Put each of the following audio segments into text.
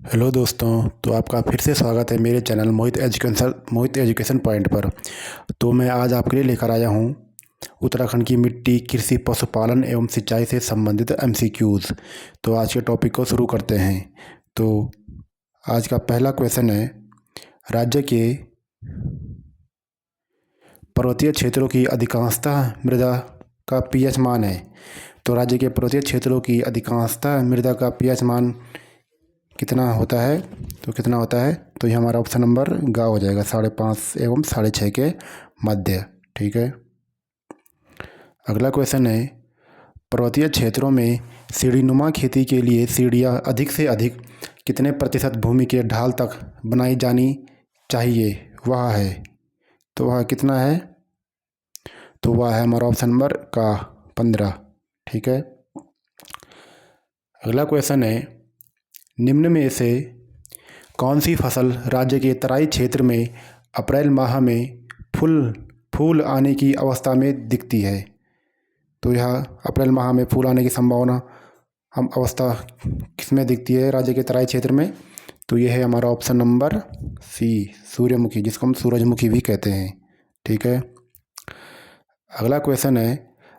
Hello दोस्तों। तो आपका फिर से स्वागत है मेरे चैनल मोहित एजुकेशन पॉइंट पर। तो मैं आज आपके लिए लेकर आया हूँ उत्तराखंड की मिट्टी, कृषि, पशुपालन एवं सिंचाई से संबंधित एमसीक्यूज़। तो आज के टॉपिक को शुरू करते हैं। तो आज का पहला क्वेश्चन है, राज्य के पर्वतीय क्षेत्रों की अधिकांशतः मृदा का पीएच मान है। तो राज्य के पर्वतीय क्षेत्रों की अधिकांशतः मृदा का पीएच मान कितना होता है? तो ये हमारा ऑप्शन नंबर ग हो जाएगा, 5.5 एवं 6.5 के मध्य। ठीक है। अगला क्वेश्चन है, पर्वतीय क्षेत्रों में सीढ़ीनुमा खेती के लिए सीढ़ियाँ अधिक से अधिक कितने प्रतिशत भूमि के ढाल तक बनाई जानी चाहिए? वह है, तो वह कितना है? तो वह है हमारा ऑप्शन नंबर का 15। ठीक है। अगला क्वेश्चन है, निम्न में से कौन सी फसल राज्य के तराई क्षेत्र में अप्रैल माह में फूल आने की अवस्था में दिखती है? तो यह अप्रैल माह में फूल आने की संभावना हम अवस्था किसमें दिखती है राज्य के तराई क्षेत्र में? तो यह है हमारा ऑप्शन नंबर सी, सूर्यमुखी, जिसको हम सूरजमुखी भी कहते हैं। ठीक है। अगला क्वेश्चन है,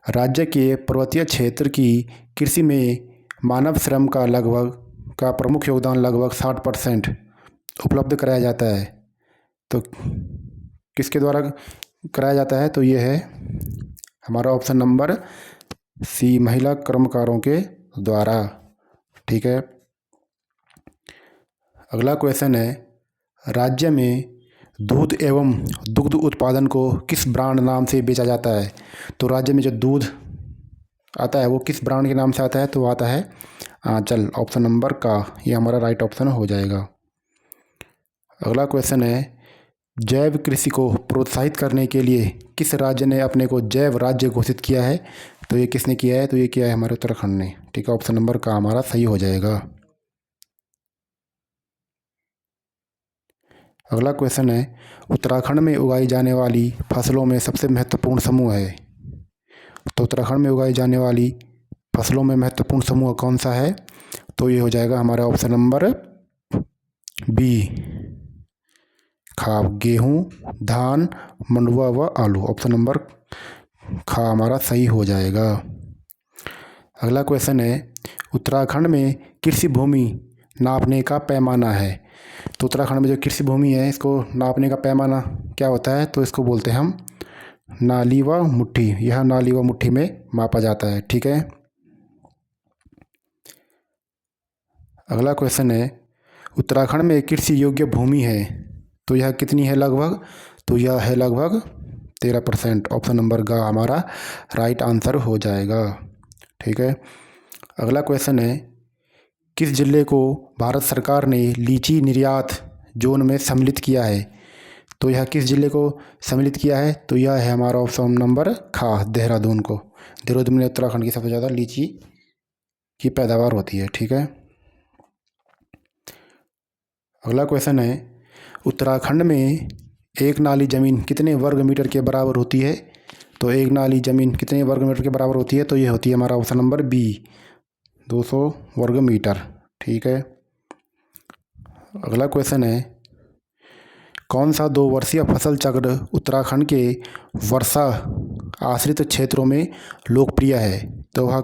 राज्य के पर्वतीय क्षेत्र की कृषि में मानव श्रम का प्रमुख योगदान लगभग 60% उपलब्ध कराया जाता है। तो किसके द्वारा कराया जाता है? तो ये है हमारा ऑप्शन नंबर सी, महिला कर्मकारों के द्वारा। ठीक है। अगला क्वेश्चन है, राज्य में दूध एवं दुग्ध उत्पादन को किस ब्रांड नाम से बेचा जाता है? तो राज्य में जो दूध आता है वो किस ब्रांड के नाम से आता है? तो आता है आंचल, ऑप्शन नंबर का, ये हमारा राइट ऑप्शन हो जाएगा। अगला क्वेश्चन है, जैव कृषि को प्रोत्साहित करने के लिए किस राज्य ने अपने को जैव राज्य घोषित किया है? तो ये किसने किया है? तो ये किया है हमारे उत्तराखंड ने। ठीक है, ऑप्शन नंबर का हमारा सही हो जाएगा। अगला क्वेश्चन है, उत्तराखंड में उगाई जाने वाली फसलों में सबसे महत्वपूर्ण समूह है। तो उत्तराखंड में उगाई जाने वाली फसलों में महत्वपूर्ण समूह कौन सा है? तो ये हो जाएगा हमारा ऑप्शन नंबर बी, खाप, गेहूँ, धान, मंडुआ व आलू। ऑप्शन नंबर खा हमारा सही हो जाएगा। अगला क्वेश्चन है, उत्तराखंड में कृषि भूमि नापने का पैमाना है। तो उत्तराखंड में जो कृषि भूमि है इसको नापने का पैमाना क्या होता है? तो इसको बोलते हैं हम नाली व मुट्ठी। यह नाली व मुट्ठी में मापा जाता है। ठीक है। अगला क्वेश्चन है, उत्तराखंड में कृषि योग्य भूमि है तो यह कितनी है लगभग? तो यह है लगभग 13%। ऑप्शन नंबर ग हमारा राइट आंसर हो जाएगा। ठीक है। अगला क्वेश्चन है, किस जिले को भारत सरकार ने लीची निर्यात जोन में सम्मिलित किया है? तो यह किस जिले को सम्मिलित किया है? तो यह है हमारा ऑप्शन नंबर खा, देहरादून को। देहरादून में उत्तराखंड की सबसे ज़्यादा लीची की पैदावार होती है। ठीक है। अगला क्वेश्चन है, उत्तराखंड में एक नाली ज़मीन कितने वर्ग मीटर के बराबर होती है? तो एक नाली ज़मीन कितने वर्ग मीटर के बराबर होती है? तो ये होती है हमारा ऑप्शन नंबर बी, 200 वर्ग मीटर। ठीक है। अगला क्वेश्चन है, कौन सा 2 वर्षीय फसल चक्र उत्तराखंड के वर्षा आश्रित क्षेत्रों में लोकप्रिय है? तो वह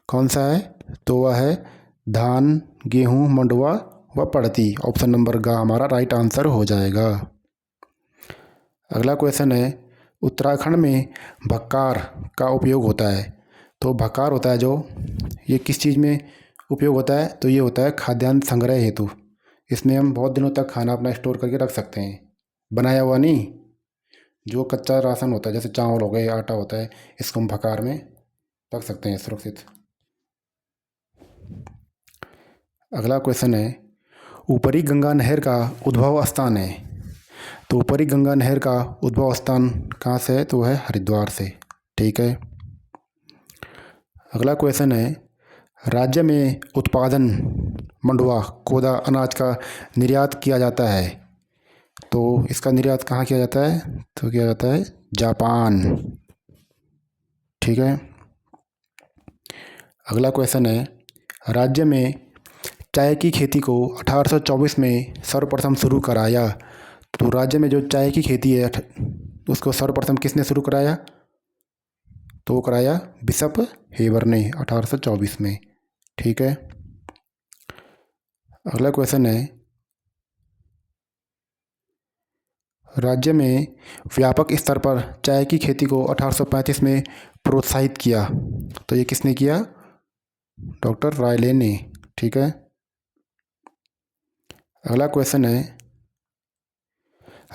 कौन सा है? तो वह है धान, गेहूँ, मंडुआ व पड़ती। ऑप्शन नंबर ग हमारा राइट आंसर हो जाएगा। अगला क्वेश्चन है, उत्तराखंड में भक्कार का उपयोग होता है। तो भक्कार होता है जो, ये किस चीज़ में उपयोग होता है? तो ये होता है खाद्यान्न संग्रह हेतु। इसमें हम बहुत दिनों तक खाना अपना स्टोर करके रख सकते हैं, बनाया हुआ नहीं, जो कच्चा राशन होता है जैसे चावल हो गए, आटा होता है, इसको हम भक्कार में रख सकते हैं सुरक्षित। अगला क्वेश्चन है, ऊपरी गंगा नहर का उद्भव स्थान है। तो ऊपरी गंगा नहर का उद्भव स्थान कहाँ से है? तो है हरिद्वार से। ठीक है। अगला क्वेश्चन है, राज्य में उत्पादन मंडुआ, कोदा अनाज का निर्यात किया जाता है। तो इसका निर्यात कहाँ किया जाता है? तो किया जाता है जापान। ठीक है। अगला क्वेश्चन है, राज्य में चाय की खेती को 1824 में सर्वप्रथम शुरू कराया। तो राज्य में जो चाय की खेती है उसको सर्वप्रथम किसने शुरू कराया? तो वो कराया बिशप हेबर ने 1824 में। ठीक है। अगला क्वेश्चन है, राज्य में व्यापक स्तर पर चाय की खेती को 1835 में प्रोत्साहित किया। तो ये किसने किया? डॉक्टर रायले ने। ठीक है। अगला क्वेश्चन है,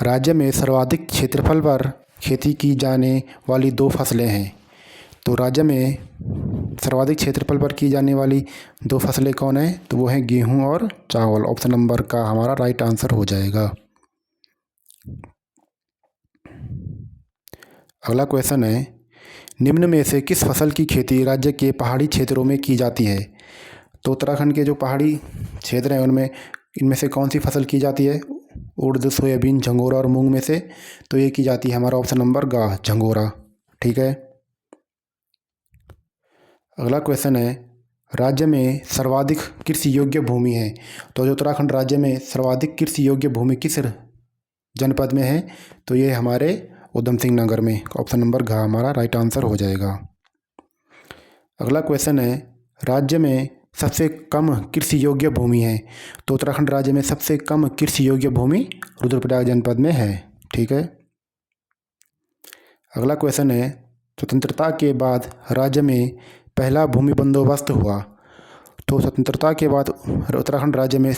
राज्य में सर्वाधिक क्षेत्रफल पर खेती की जाने वाली दो फसलें हैं। तो राज्य में सर्वाधिक क्षेत्रफल पर की जाने वाली दो फसलें कौन है? तो वो हैं गेहूं और चावल। ऑप्शन नंबर का हमारा राइट आंसर हो जाएगा। अगला क्वेश्चन है, निम्न में से किस फसल की खेती राज्य के पहाड़ी क्षेत्रों में की जाती है? तो उत्तराखंड के जो पहाड़ी क्षेत्र हैं उनमें इनमें से कौन सी फसल की जाती है? उड़द, सोयाबीन, झंगोरा और मूंग में से। तो ये की जाती है हमारा ऑप्शन नंबर ग झंगोरा। ठीक है। अगला क्वेश्चन है, राज्य में सर्वाधिक कृषि योग्य भूमि है। तो जो उत्तराखंड राज्य में सर्वाधिक कृषि योग्य भूमि किस जनपद में है? तो ये हमारे उधम सिंह नगर में। ऑप्शन नंबर घ हमारा राइट आंसर हो जाएगा। अगला क्वेश्चन है, राज्य में सबसे कम कृषि योग्य भूमि है। तो उत्तराखंड राज्य में सबसे कम कृषि योग्य भूमि रुद्रप्रयाग जनपद में है। ठीक है। अगला क्वेश्चन है, स्वतंत्रता के बाद राज्य में पहला भूमि बंदोबस्त हुआ। तो स्वतंत्रता के बाद उत्तराखंड राज्य में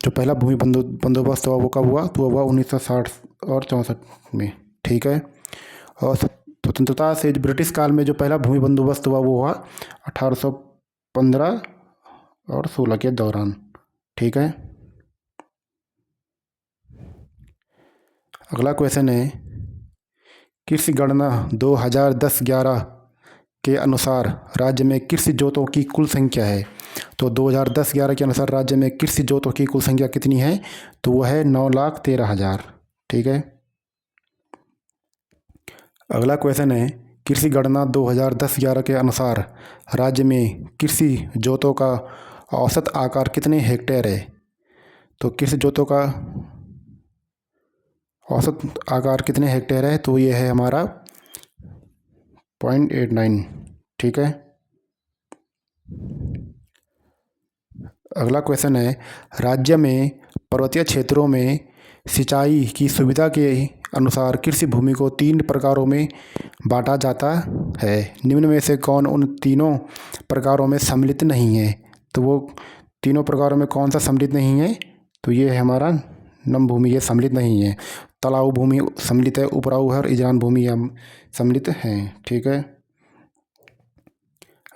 जो पहला भूमि बंदोबस्त हुआ वो कब हुआ? तो हुआ 1960 और 64 में। ठीक है। और स्वतंत्रता से ब्रिटिश काल में जो पहला भूमि बंदोबस्त हुआ वो हुआ 1815 और 16 के दौरान। ठीक है। अगला क्वेश्चन है, कृषि गणना 2010-11 के अनुसार राज्य में कृषि जोतों की कुल संख्या है। तो 2010-11 के अनुसार राज्य में कृषि जोतों की कुल संख्या कितनी है? तो वह है 9,13,000। ठीक है। अगला क्वेश्चन है, कृषि गणना 2010-11 के अनुसार राज्य में कृषि जोतों का औसत आकार कितने हेक्टेयर है? तो कृषि जोतों का औसत आकार कितने हेक्टेयर है? तो ये है हमारा 0.89। ठीक है। अगला क्वेश्चन है, राज्य में पर्वतीय क्षेत्रों में सिंचाई की सुविधा के अनुसार कृषि भूमि को 3 प्रकारों में बांटा जाता है। निम्न में से कौन उन तीनों प्रकारों में सम्मिलित नहीं है? तो वो तीनों प्रकारों में कौन सा सम्मिलित नहीं है? तो ये है हमारा नम भूमि, ये सम्मिलित नहीं है। तलाऊ भूमि सम्मिलित है, उपराऊ है और इजरान भूमि सम्मिलित हैं। ठीक है।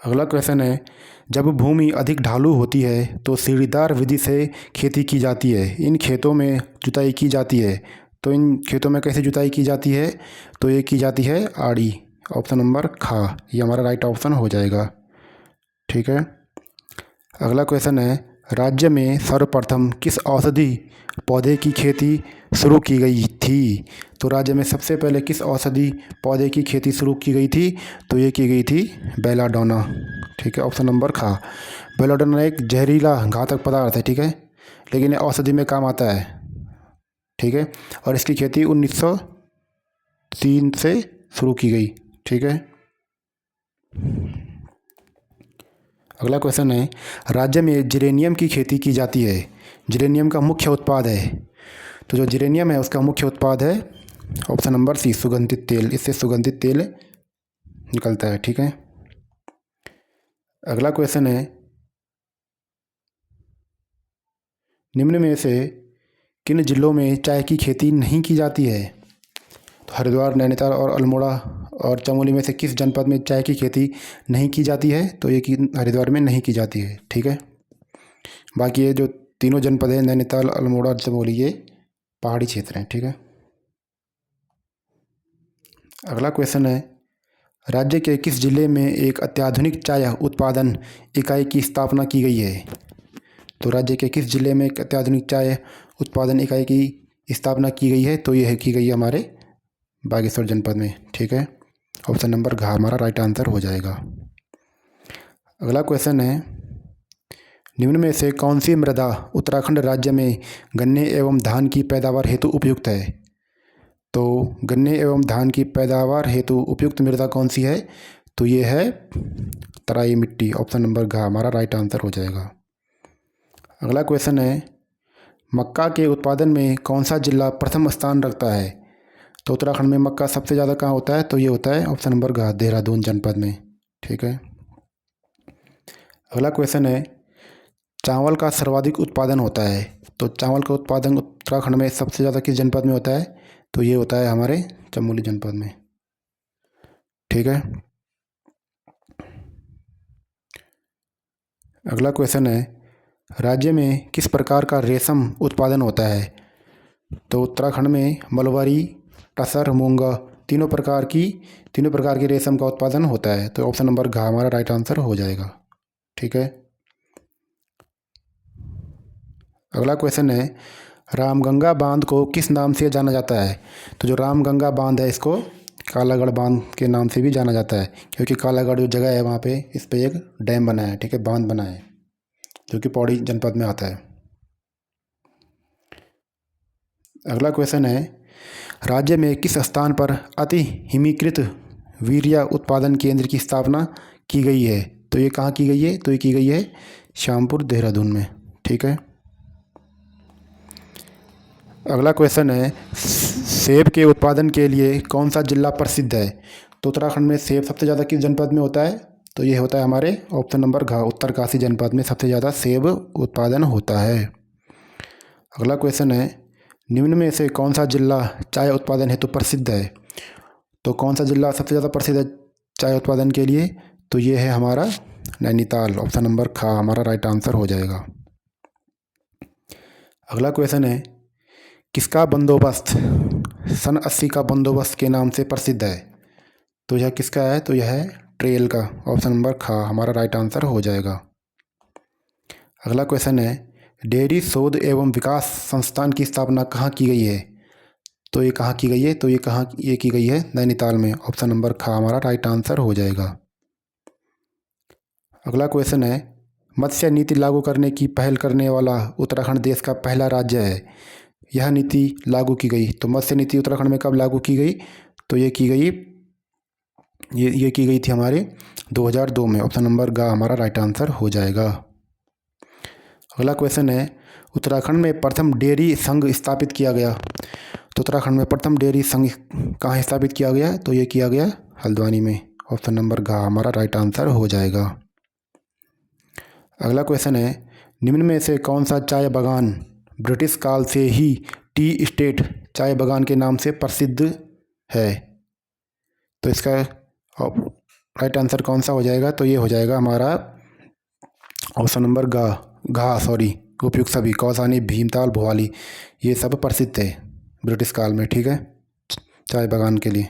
अगला क्वेश्चन है, जब भूमि अधिक ढालू होती है तो सीढ़ीदार विधि से खेती की जाती है। इन खेतों में जुताई की जाती है। तो इन खेतों में कैसे जुताई की जाती है? तो ये की जाती है आड़ी। ऑप्शन नंबर खा, ये हमारा राइट ऑप्शन हो जाएगा। ठीक है। अगला क्वेश्चन है, राज्य में सर्वप्रथम किस औषधि पौधे की खेती शुरू की गई थी? तो राज्य में सबसे पहले किस औषधि पौधे की खेती शुरू की गई थी? तो ये की गई थी बेलाडोना। ठीक है। ऑप्शन नंबर खा। बेलाडोना एक जहरीला घातक पदार्थ है। ठीक है। लेकिन ये औषधि में काम आता है। ठीक है। और इसकी खेती 1903 से शुरू की गई। ठीक है। अगला क्वेश्चन है, राज्य में जिरेनियम की खेती की जाती है। जिरेनियम का मुख्य उत्पाद है। तो जो जिरेनियम है उसका मुख्य उत्पाद है ऑप्शन नंबर सी, सुगंधित तेल। इससे सुगंधित तेल निकलता है। ठीक है। अगला क्वेश्चन है, निम्न में से किन जिलों में चाय की खेती नहीं की जाती है? तो हरिद्वार, नैनीताल और अल्मोड़ा और चमोली में से किस जनपद में चाय की खेती नहीं की जाती है? तो ये कि हरिद्वार में नहीं की जाती है। ठीक है। बाकी ये जो तीनों जनपद हैं नैनीताल, अल्मोड़ा और चमोली, ये पहाड़ी क्षेत्र हैं। ठीक है। अगला क्वेश्चन है, राज्य के किस जिले में एक अत्याधुनिक चाय उत्पादन इकाई की स्थापना की गई है? तो राज्य के किस जिले में एक अत्याधुनिक चाय उत्पादन इकाई की स्थापना की गई है? तो ये है की गई है हमारे बागेश्वर जनपद में। ठीक है। ऑप्शन नंबर घ हमारा राइट आंसर हो जाएगा। अगला क्वेश्चन है, निम्न में से कौन सी मृदा उत्तराखंड राज्य में गन्ने एवं धान की पैदावार हेतु उपयुक्त है? तो गन्ने एवं धान की पैदावार हेतु उपयुक्त मृदा कौन सी है? तो ये है तराई मिट्टी। ऑप्शन नंबर घ हमारा राइट आंसर हो जाएगा। अगला क्वेश्चन है, मक्का के उत्पादन में कौन सा जिला प्रथम स्थान रखता है? तो उत्तराखंड में मक्का सबसे ज़्यादा कहाँ होता है? तो ये होता है ऑप्शन नंबर घ देहरादून जनपद में। ठीक है। अगला क्वेश्चन है, चावल का सर्वाधिक उत्पादन होता है। तो चावल का उत्पादन उत्तराखंड में सबसे ज़्यादा किस जनपद में होता है? तो ये होता है हमारे चमोली जनपद में। ठीक है। अगला क्वेश्चन है, राज्य में किस प्रकार का रेशम उत्पादन होता है? तो उत्तराखंड में मलबरी, टसर, मूंगा तीनों प्रकार की रेशम का उत्पादन होता है। तो ऑप्शन नंबर घ हमारा राइट आंसर हो जाएगा। ठीक है। अगला क्वेश्चन है, रामगंगा बांध को किस नाम से जाना जाता है? तो जो रामगंगा बांध है इसको कालागढ़ बांध के नाम से भी जाना जाता है, क्योंकि कालागढ़ जो जगह है वहाँ पे इस पे एक डैम बना है। ठीक है, बांध बना है जो कि पौड़ी जनपद में आता है। अगला क्वेश्चन है, राज्य में किस स्थान पर अति हिमीकृत वीर्य उत्पादन केंद्र की स्थापना की गई है? तो ये कहाँ की गई है? तो ये की गई है श्यामपुर देहरादून में। ठीक है। अगला क्वेश्चन है, सेब के उत्पादन के लिए कौन सा जिला प्रसिद्ध है? तो उत्तराखंड में सेब सबसे ज़्यादा किस जनपद में होता है? तो ये होता है हमारे ऑप्शन नंबर घ उत्तरकाशी जनपद में सबसे ज़्यादा सेब उत्पादन होता है। अगला क्वेश्चन है, निम्न में से कौन सा जिला चाय उत्पादन हेतु प्रसिद्ध है? तो कौन सा जिला सबसे ज़्यादा प्रसिद्ध है चाय उत्पादन के लिए? तो ये है हमारा नैनीताल। ऑप्शन नंबर ख हमारा राइट आंसर हो जाएगा। अगला क्वेश्चन है, किसका बंदोबस्त सन 80 का बंदोबस्त के नाम से प्रसिद्ध है? तो यह किसका है? तो यह है ट्रेल का। ऑप्शन नंबर ख हमारा राइट आंसर हो जाएगा। अगला क्वेश्चन है, डेयरी शोध एवं विकास संस्थान की स्थापना कहाँ की गई है? तो ये कहाँ की गई है? तो ये की गई है नैनीताल में। ऑप्शन नंबर ख हमारा राइट आंसर हो जाएगा। अगला क्वेश्चन है, मत्स्य नीति लागू करने की पहल करने वाला उत्तराखंड देश का पहला राज्य है। यह नीति लागू की गई, तो मत्स्य नीति उत्तराखंड में कब लागू की गई? तो ये की गई थी हमारे 2002 में। ऑप्शन नंबर ग हमारा राइट आंसर हो जाएगा। अगला क्वेश्चन है, उत्तराखंड में प्रथम डेयरी संघ स्थापित किया गया। तो उत्तराखंड में प्रथम डेयरी संघ कहाँ स्थापित किया गया? तो ये किया गया हल्द्वानी में। ऑप्शन नंबर घ हमारा राइट आंसर हो जाएगा। अगला क्वेश्चन है, निम्न में से कौन सा चाय बागान ब्रिटिश काल से ही टी इस्टेट चाय बागान के नाम से प्रसिद्ध है? तो इसका राइट आंसर कौन सा हो जाएगा? तो ये हो जाएगा हमारा ऑप्शन नंबर उपयुक्त सभी कौसानी, भीमताल, भोवाली ये सब प्रसिद्ध थे ब्रिटिश काल में। ठीक है, चाय बागान के लिए।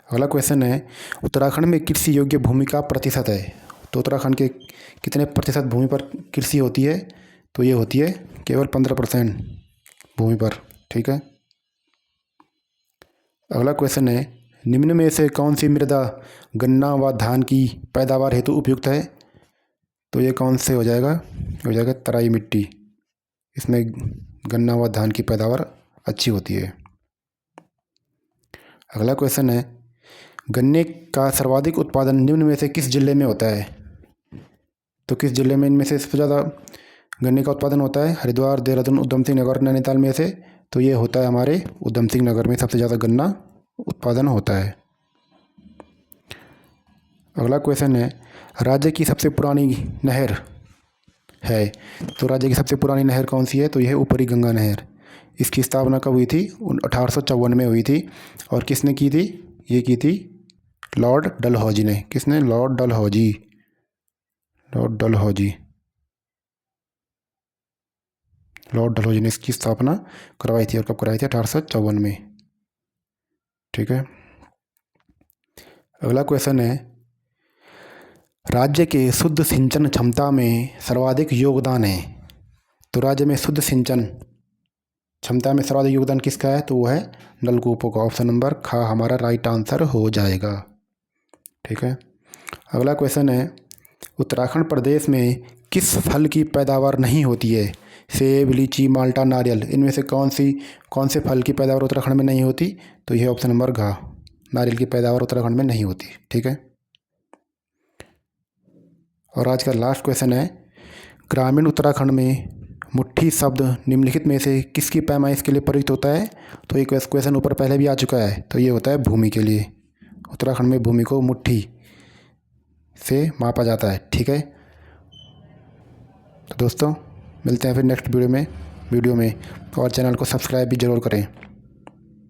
अगला क्वेश्चन है, उत्तराखंड में कृषि योग्य भूमि का प्रतिशत है। तो उत्तराखंड के कितने प्रतिशत भूमि पर कृषि होती है? तो ये होती है केवल 15% भूमि पर। ठीक है। अगला क्वेश्चन है, निम्न में से कौन सी मृदा गन्ना व धान की पैदावार हेतु उपयुक्त है? तो ये कौन से हो जाएगा? हो जाएगा तराई मिट्टी। इसमें गन्ना व धान की पैदावार अच्छी होती है। अगला क्वेश्चन है, गन्ने का सर्वाधिक उत्पादन निम्न में से किस जिले में होता है? तो किस जिले में इनमें से सबसे ज़्यादा गन्ने का उत्पादन होता है? हरिद्वार, देहरादून, उधम सिंह नगर, नैनीताल में से? तो ये होता है हमारे उधम सिंह नगर में सबसे ज़्यादा गन्ना उत्पादन होता है। अगला क्वेश्चन है, राज्य की सबसे पुरानी नहर है। तो राज्य की सबसे पुरानी नहर कौन सी है? तो यह है ऊपरी गंगा नहर। इसकी स्थापना कब हुई थी? 1854 में हुई थी। और किसने की थी? ये की थी लॉर्ड डलहौजी ने। किसने? लॉर्ड डलहौजी ने इसकी स्थापना करवाई थी। और कब कराई थी? 1854 में। ठीक है। अगला क्वेश्चन है, राज्य के शुद्ध सिंचन क्षमता में सर्वाधिक योगदान है। तो राज्य में शुद्ध सिंचन क्षमता में सर्वाधिक योगदान किसका है? तो वो है नलकूपों का। ऑप्शन नंबर ख हमारा राइट आंसर हो जाएगा। ठीक है। अगला क्वेश्चन है, उत्तराखंड प्रदेश में किस फल की पैदावार नहीं होती है? सेब, लीची, माल्टा, नारियल। इनमें से कौन से फल की पैदावार उत्तराखंड में नहीं होती? तो यह ऑप्शन नंबर घ, नारियल की पैदावार उत्तराखंड में नहीं होती। ठीक है। और आज का लास्ट क्वेश्चन है, ग्रामीण उत्तराखंड में मुट्ठी शब्द निम्नलिखित में से किसकी पैमाइश के लिए प्रयुक्त होता है? तो ये क्वेश्चन ऊपर पहले भी आ चुका है। तो ये होता है भूमि के लिए। उत्तराखंड में भूमि को मुट्ठी से मापा जाता है। ठीक है। तो दोस्तों, मिलते हैं फिर नेक्स्ट वीडियो में और चैनल को सब्सक्राइब भी ज़रूर करें।